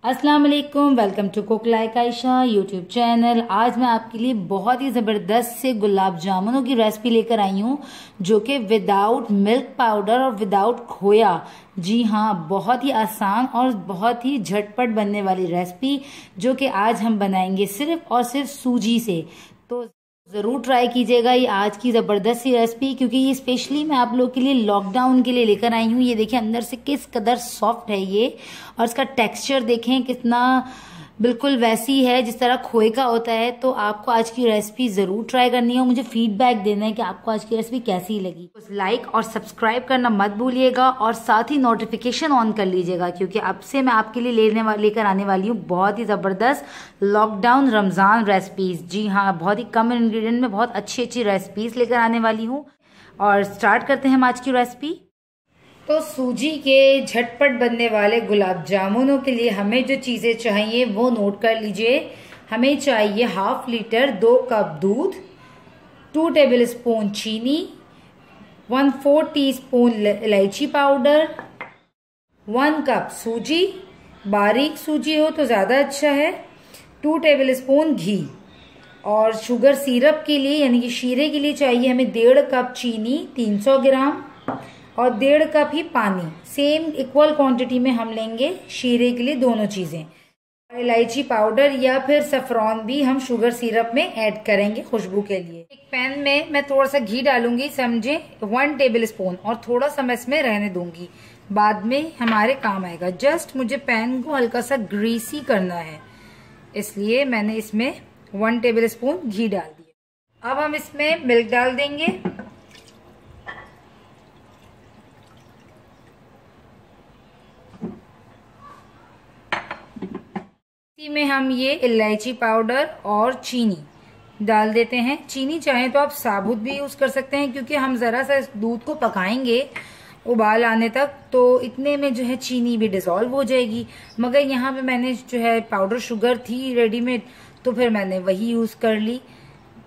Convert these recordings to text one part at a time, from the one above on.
अस्सलाम वालेकुम, welcome to cook like Ayesha YouTube channel. आज मैं आपके लिए बहुत ही ज़बरदस्त से गुलाब जामुनों की रेसिपी लेकर आई हूँ, जो कि विदाउट मिल्क पाउडर और विदाउट खोया। जी हाँ, बहुत ही आसान और बहुत ही झटपट बनने वाली रेसिपी, जो कि आज हम बनाएंगे सिर्फ और सिर्फ सूजी से। तो जरूर ट्राई कीजिएगा ये आज की जबरदस्त सी रेसिपी, क्योंकि ये स्पेशली मैं आप लोग के लिए लॉकडाउन के लिए लेकर आई हूँ। ये देखिए अंदर से किस कदर सॉफ्ट है ये, और इसका टेक्सचर देखें कितना बिल्कुल वैसी है जिस तरह खोए का होता है। तो आपको आज की रेसिपी जरूर ट्राई करनी है और मुझे फीडबैक देना है कि आपको आज की रेसिपी कैसी लगी। लाइक और सब्सक्राइब करना मत भूलिएगा और साथ ही नोटिफिकेशन ऑन कर लीजिएगा, क्योंकि अब से मैं आपके लिए लेकर आने वाली हूँ बहुत ही जबरदस्त लॉकडाउन रमजान रेसिपीज। जी हाँ, बहुत ही कम इंग्रेडिएंट में बहुत अच्छी अच्छी रेसिपीज लेकर आने वाली हूँ। और स्टार्ट करते हैं हम आज की रेसिपी। तो सूजी के झटपट बनने वाले गुलाब जामुनों के लिए हमें जो चीज़ें चाहिए वो नोट कर लीजिए। हमें चाहिए हाफ लीटर 2 कप दूध, 2 टेबल स्पून चीनी, 1/4 टीस्पून इलायची पाउडर, 1 कप सूजी, बारीक सूजी हो तो ज़्यादा अच्छा है, 2 टेबल स्पून घी। और शुगर सिरप के लिए यानी कि शीरे के लिए चाहिए हमें 1.5 कप चीनी, 300 ग्राम, और 1.5 कप ही पानी। सेम इक्वल क्वांटिटी में हम लेंगे शीरे के लिए दोनों चीजें। इलायची पाउडर या फिर सफरॉन भी हम शुगर सिरप में ऐड करेंगे खुशबू के लिए। एक पैन में मैं थोड़ा सा घी डालूंगी, समझे 1 टेबल स्पून, और थोड़ा सा मैं इसमें रहने दूंगी, बाद में हमारे काम आएगा। जस्ट मुझे पैन को हल्का सा ग्रीसी करना है, इसलिए मैंने इसमें 1 टेबल स्पून घी डाल दिया। अब हम इसमें मिल्क डाल देंगे। इसी में हम ये इलायची पाउडर और चीनी डाल देते हैं। चीनी चाहे तो आप साबुत भी यूज कर सकते हैं, क्योंकि हम जरा सा इस दूध को पकाएंगे उबाल आने तक, तो इतने में जो है चीनी भी डिसॉल्व हो जाएगी। मगर यहाँ पे मैंने जो है पाउडर शुगर थी रेडीमेड, तो फिर मैंने वही यूज कर ली।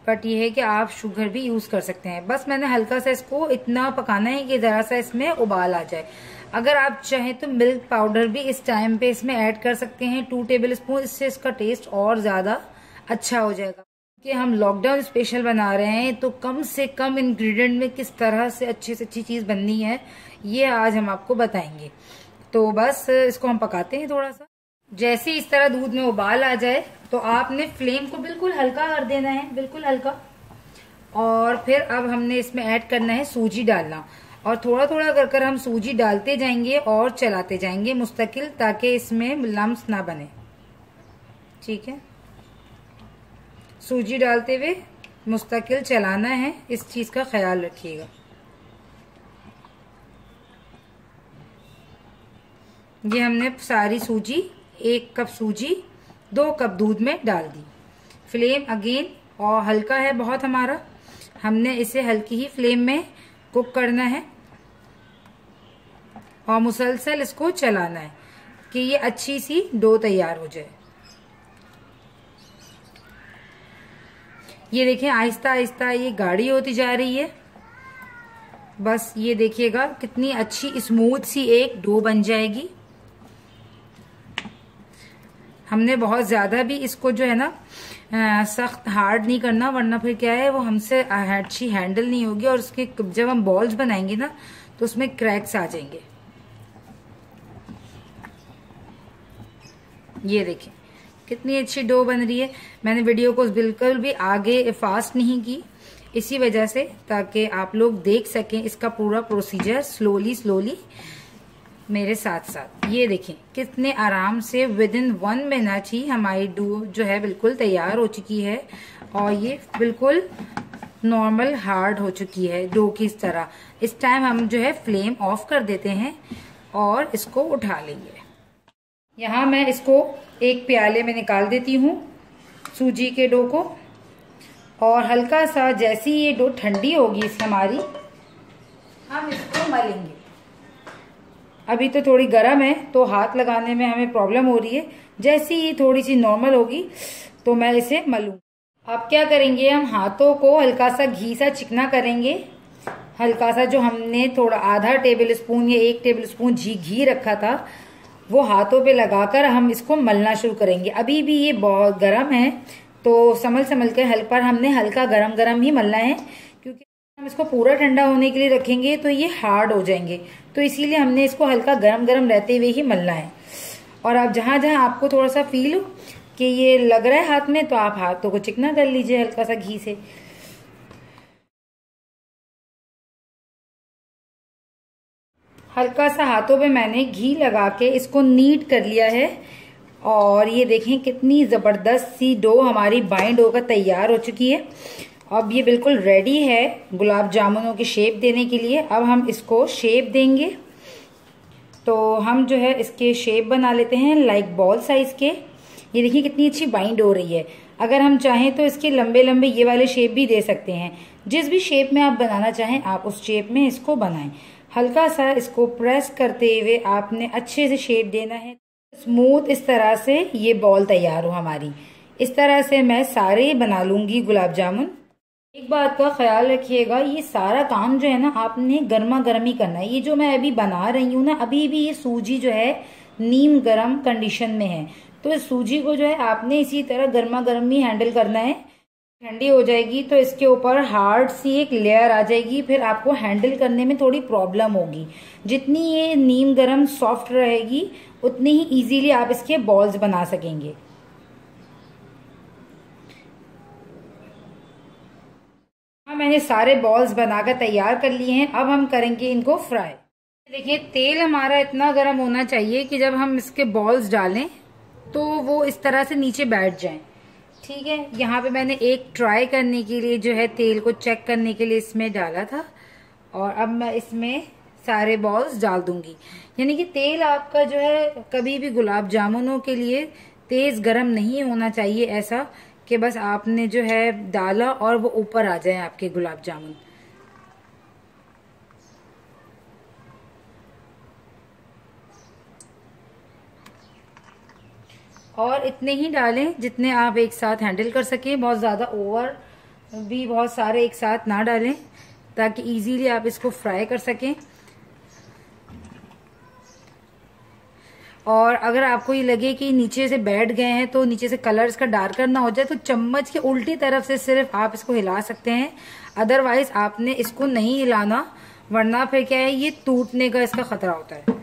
बट ये है कि आप शुगर भी यूज कर सकते हैं। बस मैंने हल्का सा इसको इतना पकाना है कि जरा सा इसमें उबाल आ जाए। अगर आप चाहें तो मिल्क पाउडर भी इस टाइम पे इसमें ऐड कर सकते हैं, 2 टेबल स्पून, इससे इसका टेस्ट और ज्यादा अच्छा हो जाएगा। कि हम लॉकडाउन स्पेशल बना रहे हैं, तो कम से कम इंग्रेडिएंट में किस तरह से अच्छी से अच्छी चीज बननी है ये आज हम आपको बताएंगे। तो बस इसको हम पकाते हैं थोड़ा सा। जैसे इस तरह दूध में उबाल आ जाए तो आपने फ्लेम को बिल्कुल हल्का कर देना है, बिल्कुल हल्का। और फिर अब हमने इसमें ऐड करना है सूजी डालना, और थोड़ा थोड़ा कर हम सूजी डालते जाएंगे और चलाते जाएंगे मुस्तकिल, ताकि इसमें लम्स ना बने। ठीक है, सूजी डालते हुए मुस्तकिल चलाना है, इस चीज का ख्याल रखिएगा। ये हमने सारी सूजी, 1 कप सूजी 2 कप दूध में डाल दी। फ्लेम अगेन और हल्का है बहुत हमारा, हमने इसे हल्की ही फ्लेम में कुक करना है और मुसलसल इसको चलाना है कि ये अच्छी सी डो तैयार हो जाए। ये देखिए आहिस्ता आहिस्ता ये गाढ़ी होती जा रही है। बस ये देखिएगा कितनी अच्छी स्मूथ सी एक डो बन जाएगी। हमने बहुत ज्यादा भी इसको जो है ना सख्त हार्ड नहीं करना, वरना फिर क्या है वो हमसे अच्छी हैंडल नहीं होगी, और उसके जब हम बॉल्स बनाएंगे ना तो उसमें क्रैक्स आ जाएंगे। ये देखिए कितनी अच्छी डो बन रही है। मैंने वीडियो को बिल्कुल भी आगे फास्ट नहीं की, इसी वजह से, ताकि आप लोग देख सकें इसका पूरा प्रोसीजर स्लोली स्लोली मेरे साथ साथ। ये देखें कितने आराम से विदिन 1 मिनट ही हमारी डो जो है बिल्कुल तैयार हो चुकी है, और ये बिल्कुल नॉर्मल हार्ड हो चुकी है डो की इस तरह। इस टाइम हम जो है फ्लेम ऑफ कर देते हैं और इसको उठा लेंगे। यहाँ मैं इसको एक प्याले में निकाल देती हूँ सूजी के डो को, और हल्का सा जैसी ये डो ठंडी होगी इस हमारी, हम इसको मलेंगे। अभी तो थोड़ी गर्म है तो हाथ लगाने में हमें प्रॉब्लम हो रही है, जैसी ही थोड़ी सी नॉर्मल होगी तो मैं इसे मलूँ। अब क्या करेंगे, हम हाथों को हल्का सा घी सा चिकना करेंगे। हल्का सा जो हमने थोड़ा आधा टेबल स्पून या 1 टेबल स्पून घी रखा था, वो हाथों पे लगाकर हम इसको मलना शुरू करेंगे। अभी भी ये बहुत गर्म है, तो संभल संभल के पर हमने हल्का गरम गरम ही मलना है, क्योंकि हम इसको पूरा ठंडा होने के लिए रखेंगे तो ये हार्ड हो जाएंगे। तो इसीलिए हमने इसको हल्का गरम गरम रहते हुए ही मलना है। और आप जहां जहां आपको थोड़ा सा फील हो कि ये लग रहा है हाथ में, तो आप हाथों को चिकना कर लीजिए हल्का सा घी से। हल्का सा हाथों पे मैंने घी लगा के इसको नीट कर लिया है। और ये देखें कितनी जबरदस्त सी डो हमारी बाइंड होकर तैयार हो चुकी है। अब ये बिल्कुल रेडी है गुलाब जामुनों की शेप देने के लिए। अब हम इसको शेप देंगे। तो हम जो है इसके शेप बना लेते हैं लाइक बॉल साइज के। ये देखिए कितनी अच्छी बाइंड हो रही है। अगर हम चाहें तो इसके लंबे लंबे ये वाले शेप भी दे सकते हैं। जिस भी शेप में आप बनाना चाहें आप उस शेप में इसको बनाएं। हल्का सा इसको प्रेस करते हुए आपने अच्छे से शेप देना है। स्मूथ इस तरह से ये बॉल तैयार हो हमारी। इस तरह से मैं सारे बना लूंगी गुलाब जामुन। एक बात का ख्याल रखिएगा, ये सारा काम जो है ना आपने गर्मा गर्म ही करना है। ये जो मैं अभी बना रही हूँ ना, अभी भी ये सूजी जो है नीम गर्म कंडीशन में है। तो इस सूजी को जो है आपने इसी तरह गर्मा गर्म ही हैंडल करना है। ठंडी हो जाएगी तो इसके ऊपर हार्ड सी एक लेयर आ जाएगी, फिर आपको हैंडल करने में थोड़ी प्रॉब्लम होगी। जितनी ये नीम गर्म सॉफ्ट रहेगी उतनी ही इजीली आप इसके बॉल्स बना सकेंगे। मैंने सारे बॉल्स बनाकर तैयार कर लिए हैं। अब हम करेंगे इनको फ्राई। देखिए तेल हमारा इतना गर्म होना चाहिए कि जब हम इसके बॉल्स डालें तो वो इस तरह से नीचे बैठ जाएं। ठीक है, यहाँ पे मैंने एक ट्राई करने के लिए जो है तेल को चेक करने के लिए इसमें डाला था। और अब मैं इसमें सारे बॉल्स डाल दूंगी। यानी कि तेल आपका जो है कभी भी गुलाब जामुनों के लिए तेज गर्म नहीं होना चाहिए, ऐसा कि बस आपने जो है डाला और वो ऊपर आ जाए आपके गुलाब जामुन। और इतने ही डालें जितने आप एक साथ हैंडल कर सकें। बहुत ज्यादा ओवर भी बहुत सारे एक साथ ना डालें, ताकि इजीली आप इसको फ्राई कर सकें। और अगर आपको ये लगे कि नीचे से बैठ गए हैं, तो नीचे से कलर इसका डार्कर ना हो जाए, तो चम्मच के उल्टी तरफ से सिर्फ आप इसको हिला सकते हैं। अदरवाइज आपने इसको नहीं हिलाना, वरना फिर क्या है ये टूटने का इसका खतरा होता है।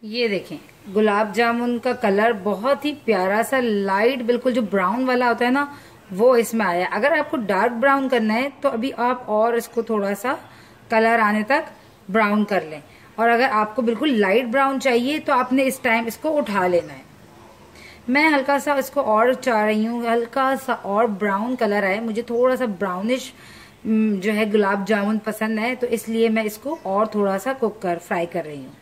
ये देखें गुलाब जामुन का कलर बहुत ही प्यारा सा लाइट, बिल्कुल जो ब्राउन वाला होता है ना वो इसमें आया। अगर आपको डार्क ब्राउन करना है तो अभी आप और इसको थोड़ा सा कलर आने तक ब्राउन कर लें। और अगर आपको बिल्कुल लाइट ब्राउन चाहिए तो आपने इस टाइम इसको उठा लेना है। मैं हल्का सा इसको और चाह रही हूँ, हल्का सा और ब्राउन कलर आए। मुझे थोड़ा सा ब्राउनिश जो है गुलाब जामुन पसंद है, तो इसलिए मैं इसको और थोड़ा सा कुक कर फ्राई कर रही हूँ।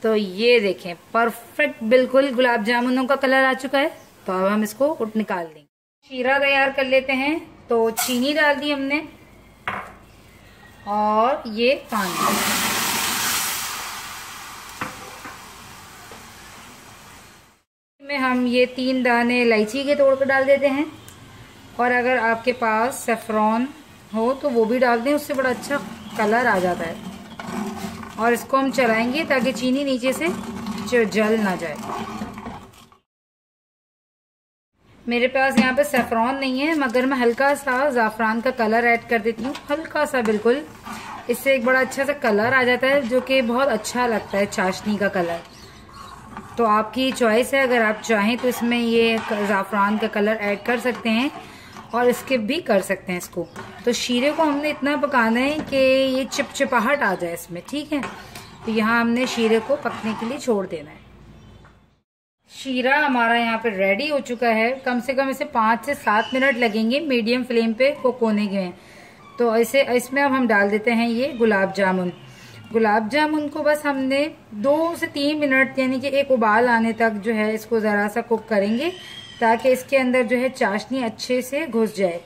तो ये देखें परफेक्ट बिल्कुल गुलाब जामुनों का कलर आ चुका है। तो अब हम इसको निकाल देंगे। शीरा तैयार कर लेते हैं। तो चीनी डाल दी हमने और ये पानी। में हम ये 3 दाने इलायची के तोड़ कर डाल देते हैं। और अगर आपके पास सेफ्रॉन हो तो वो भी डाल दें, उससे बड़ा अच्छा कलर आ जाता है। और इसको हम चलाएंगे ताकि चीनी नीचे से जल ना जाए। मेरे पास यहाँ पे सेफ्रॉन नहीं है, मगर मैं हल्का सा ज़ाफ़रान का कलर ऐड कर देती हूँ, हल्का सा बिल्कुल। इससे एक बड़ा अच्छा सा कलर आ जाता है, जो कि बहुत अच्छा लगता है चाशनी का कलर। तो आपकी चॉइस है, अगर आप चाहें तो इसमें ये ज़ाफ़रान का कलर ऐड कर सकते हैं और स्किप भी कर सकते हैं इसको। तो शीरे को हमने इतना पकाना है कि ये चिपचिपाहट आ जाए इसमें। ठीक है, तो यहाँ हमने शीरे को पकने के लिए छोड़ देना है। शीरा हमारा यहाँ पे रेडी हो चुका है। कम से कम इसे 5 से 7 मिनट लगेंगे मीडियम फ्लेम पे कुक होने के। तो ऐसे इसमें अब हम डाल देते हैं ये गुलाब जामुन। गुलाब जामुन को बस हमने 2 से 3 मिनट यानी कि एक उबाल आने तक जो है इसको ज़रा सा कुक करेंगे, ताकि इसके अंदर जो है चाशनी अच्छे से घुस जाए।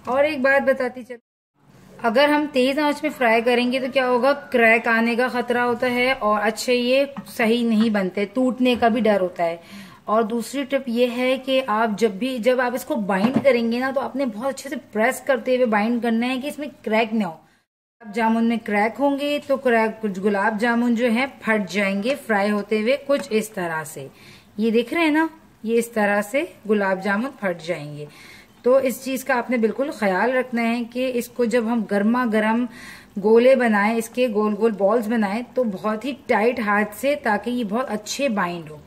और एक बात बताती चल, अगर हम तेज आंच में फ्राई करेंगे तो क्या होगा, क्रैक आने का खतरा होता है और अच्छे ये सही नहीं बनते, टूटने का भी डर होता है। और दूसरी टिप ये है कि आप जब आप इसको बाइंड करेंगे ना, तो आपने बहुत अच्छे से प्रेस करते हुए बाइंड करना है कि इसमें क्रैक ना हो। गुलाब जामुन में क्रैक होंगे तो कुछ गुलाब जामुन जो है फट जाएंगे फ्राई होते हुए, कुछ इस तरह से। ये देख रहे हैं ना, ये इस तरह से गुलाब जामुन फट जाएंगे। तो इस चीज का आपने बिल्कुल ख्याल रखना है कि इसको जब हम गर्मा गर्म गोले बनाएं, इसके गोल गोल बॉल्स बनाएं, तो बहुत ही टाइट हाथ से, ताकि ये बहुत अच्छे बाइंड हो।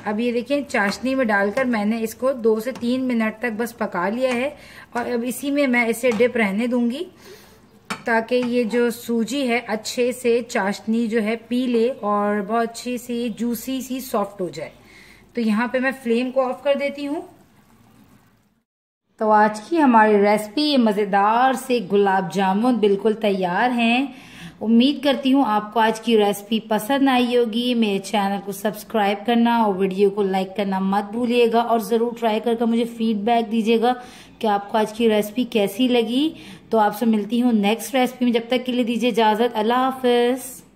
अब ये देखिए, चाशनी में डालकर मैंने इसको 2 से 3 मिनट तक बस पका लिया है। और अब इसी में मैं इसे डिप रहने दूंगी, ताकि ये जो सूजी है अच्छे से चाशनी जो है पी ले और बहुत अच्छी सी जूसी सी सॉफ्ट हो जाए। तो यहाँ पे मैं फ्लेम को ऑफ कर देती हूँ। तो आज की हमारी रेसिपी मज़ेदार से गुलाब जामुन बिल्कुल तैयार हैं। उम्मीद करती हूँ आपको आज की रेसिपी पसंद आई होगी। मेरे चैनल को सब्सक्राइब करना और वीडियो को लाइक करना मत भूलिएगा, और ज़रूर ट्राई करके मुझे फीडबैक दीजिएगा कि आपको आज की रेसिपी कैसी लगी। तो आपसे मिलती हूँ नेक्स्ट रेसिपी में, जब तक के लिए दीजिए इजाज़त। अल्लाह हाफिज़।